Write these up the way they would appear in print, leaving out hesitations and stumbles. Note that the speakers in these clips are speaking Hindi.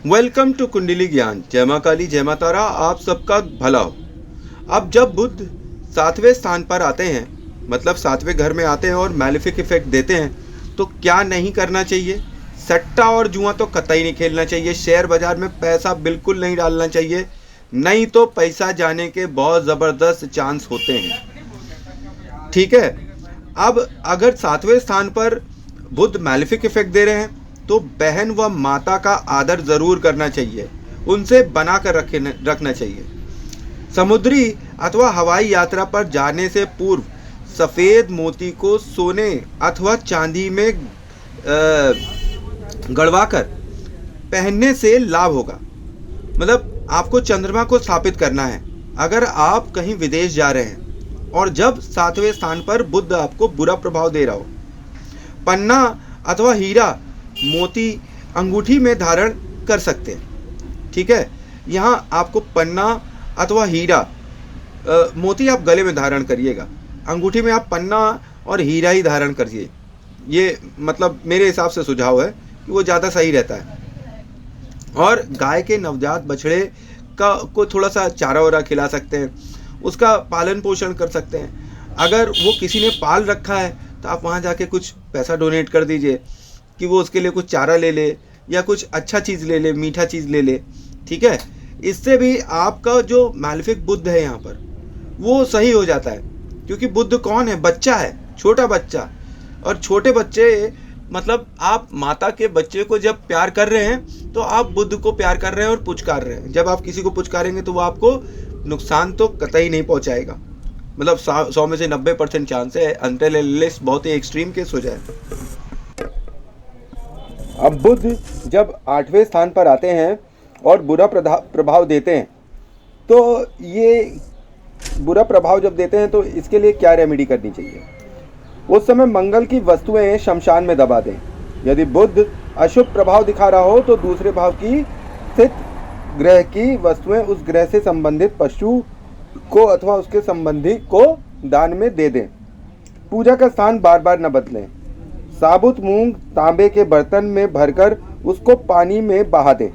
वेलकम टू कुंडली ज्ञान। जय मां काली, जय मां तारा, आप सबका भला हो। अब जब बुध 7वें स्थान पर आते हैं, मतलब 7वें घर में आते हैं और मैलेफिक इफेक्ट देते हैं, तो क्या नहीं करना चाहिए? सट्टा और जुआ तो कतई नहीं खेलना चाहिए। शेयर बाजार में पैसा बिल्कुल नहीं डालना चाहिए, नहीं तो पैसा जाने के बहुत ज़बरदस्त चांस होते हैं। ठीक है। अब अगर 7वें स्थान पर बुध मैलेफिक इफेक्ट दे रहे हैं तो बहन व माता का आदर जरूर करना चाहिए, उनसे बना कर रखना चाहिए। समुद्री अथवा हवाई यात्रा पर जाने से पूर्व सफ़ेद मोती को सोने अथवा चांदी में गड़वाकर पहनने से लाभ होगा। मतलब आपको चंद्रमा को स्थापित करना है। अगर आप कहीं विदेश जा रहे हैं और जब 7वें स्थान पर बुध आपको बुरा प्रभाव दे रहा हो, पन्ना अथवा हीरा मोती अंगूठी में धारण कर सकते हैं। ठीक है। यहाँ आपको पन्ना अथवा हीरा मोती आप गले में धारण करिएगा, अंगूठी में आप पन्ना और हीरा ही धारण करिए। ये मतलब मेरे हिसाब से सुझाव है कि वो ज़्यादा सही रहता है। और गाय के नवजात बछड़े को थोड़ा सा चारा वारा खिला सकते हैं, उसका पालन पोषण कर सकते हैं। अगर वो किसी ने पाल रखा है तो आप वहाँ जाके कुछ पैसा डोनेट कर दीजिए कि वो उसके लिए कुछ चारा ले ले या कुछ अच्छा चीज़ ले ले, मीठा चीज़ ले ले। ठीक है। इससे भी आपका जो मैलेफिक बुध है यहाँ पर वो सही हो जाता है, क्योंकि बुध कौन है? बच्चा है, छोटा बच्चा। और छोटे बच्चे मतलब आप माता के बच्चे को जब प्यार कर रहे हैं तो आप बुध को प्यार कर रहे हैं और पुचकार रहे हैं। जब आप किसी को पुचकारेंगे तो वो आपको नुकसान तो कतई नहीं पहुंचाएगा। मतलब 100 में से 90% चांस है, अनटिल अनलेस बहुत ही एक्सट्रीम केस हो जाए। अब बुध जब 8वें स्थान पर आते हैं और बुरा प्रभाव देते हैं, तो ये बुरा प्रभाव जब देते हैं तो इसके लिए क्या रेमेडी करनी चाहिए? उस समय मंगल की वस्तुएं शमशान में दबा दें। यदि बुध अशुभ प्रभाव दिखा रहा हो तो दूसरे भाव की स्थित ग्रह की वस्तुएं उस ग्रह से संबंधित पशु को अथवा उसके संबंधी को दान में दे दें। पूजा का स्थान बार बार न बदलें। साबुत मूंग तांबे के बर्तन में भरकर उसको पानी में बहा दें।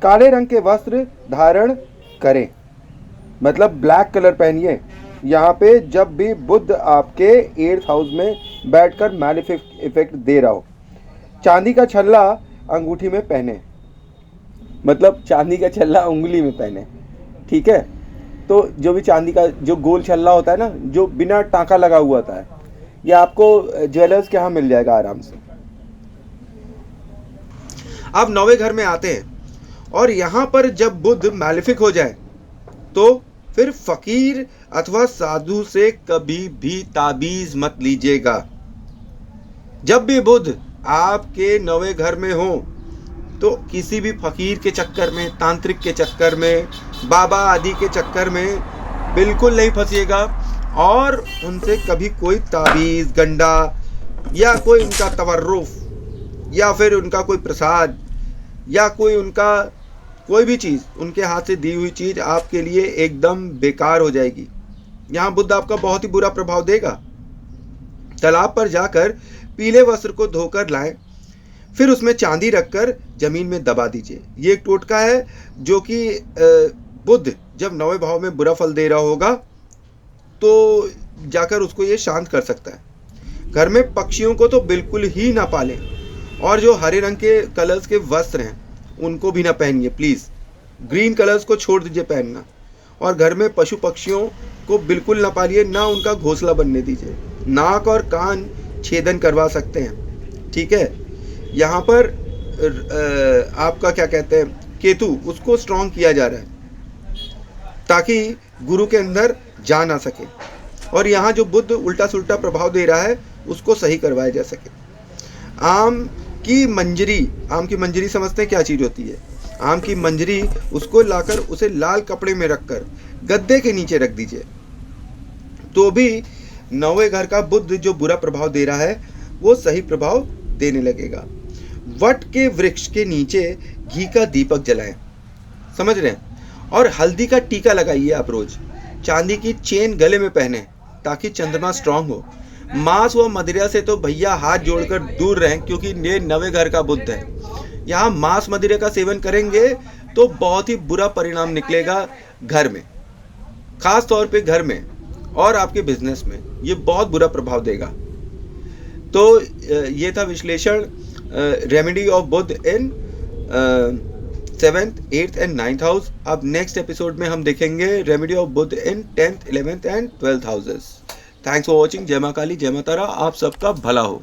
काले रंग के वस्त्र धारण करें, मतलब ब्लैक कलर पहनिए। यहाँ पे जब भी बुध आपके 8th हाउस में बैठकर मैलेफिक इफेक्ट दे रहा हो। चांदी का छल्ला अंगूठी में पहने, मतलब चांदी का छल्ला उंगली में पहने। ठीक है। तो जो भी चांदी का जो गोल छल्ला होता है ना, जो बिना टांका लगा हुआ होता है, ये आपको ज्वेलर्स के यहाँ मिल जाएगा आराम से। अब 9वें घर में आते हैं और यहाँ पर जब बुध मैलेफिक हो जाए तो फिर फकीर अथवा साधु से कभी भी ताबीज मत लीजिएगा। जब भी बुध आपके 9वें घर में हो तो किसी भी फकीर के चक्कर में, तांत्रिक के चक्कर में, बाबा आदि के चक्कर में बिल्कुल नहीं फंसिएगा और उनसे कभी कोई ताबीज, गंडा या कोई उनका तवर्रुफ या फिर उनका कोई प्रसाद या कोई उनका कोई भी चीज़, उनके हाथ से दी हुई चीज़ आपके लिए एकदम बेकार हो जाएगी। यहाँ बुध आपका बहुत ही बुरा प्रभाव देगा। तालाब पर जाकर पीले वस्त्र को धोकर लाएं, फिर उसमें चांदी रखकर जमीन में दबा दीजिए। ये एक टोटका है जो कि बुध जब 9वें भाव में बुरा फल दे रहा होगा तो जाकर उसको ये शांत कर सकता है। घर में पक्षियों को तो बिल्कुल ही ना पालें और जो हरे रंग के कलर्स के वस्त्र हैं उनको भी ना पहनिए प्लीज़। ग्रीन कलर्स को छोड़ दीजिए पहनना। और घर में पशु पक्षियों को बिल्कुल ना पालिए, ना उनका घोंसला बनने दीजिए। नाक और कान छेदन करवा सकते हैं। ठीक है। यहाँ पर आपका क्या कहते हैं, केतु, उसको स्ट्रॉन्ग किया जा रहा है ताकि गुरु के अंदर जा ना सके। और यहाँ जो बुध उल्टा सुल्टा प्रभाव दे रहा है उसको सही करवाया जा सके। आम की मंजरी समझते हैं क्या चीज़ होती है? आम की मंजरी, उसको लाकर उसे लाल कपड़े में रखकर गद्दे के नीचे रख दीजिए, तो भी 9वें घर का बुध जो बुरा प्रभाव दे रहा है वो सही प्रभाव देने लगेगा। वट के वृक्ष के नीचे घी का दीपक जलाएं, समझ रहे हैं? और हल्दी का टीका लगाइए आप रोज। चांदी की चेन गले में पहने ताकि चंद्रमा स्ट्रांग हो। मांस व मदिरा से तो भैया हाथ जोड़कर दूर रहें, क्योंकि ये 9वें घर का बुध है। यहाँ मांस मदिरे का सेवन करेंगे तो बहुत ही बुरा परिणाम निकलेगा घर में, खास तौर पे घर में और आपके बिजनेस में ये बहुत बुरा प्रभाव देगा। तो ये था विश्लेषण remedy of Budh in 7th, 8th and 9th house. अब नेक्स्ट एपिसोड में हम देखेंगे remedy of Budh in 10th, 11th and 12th houses. Thanks for watching. जय मां काली, जय मां तारा, आप सबका भला हो।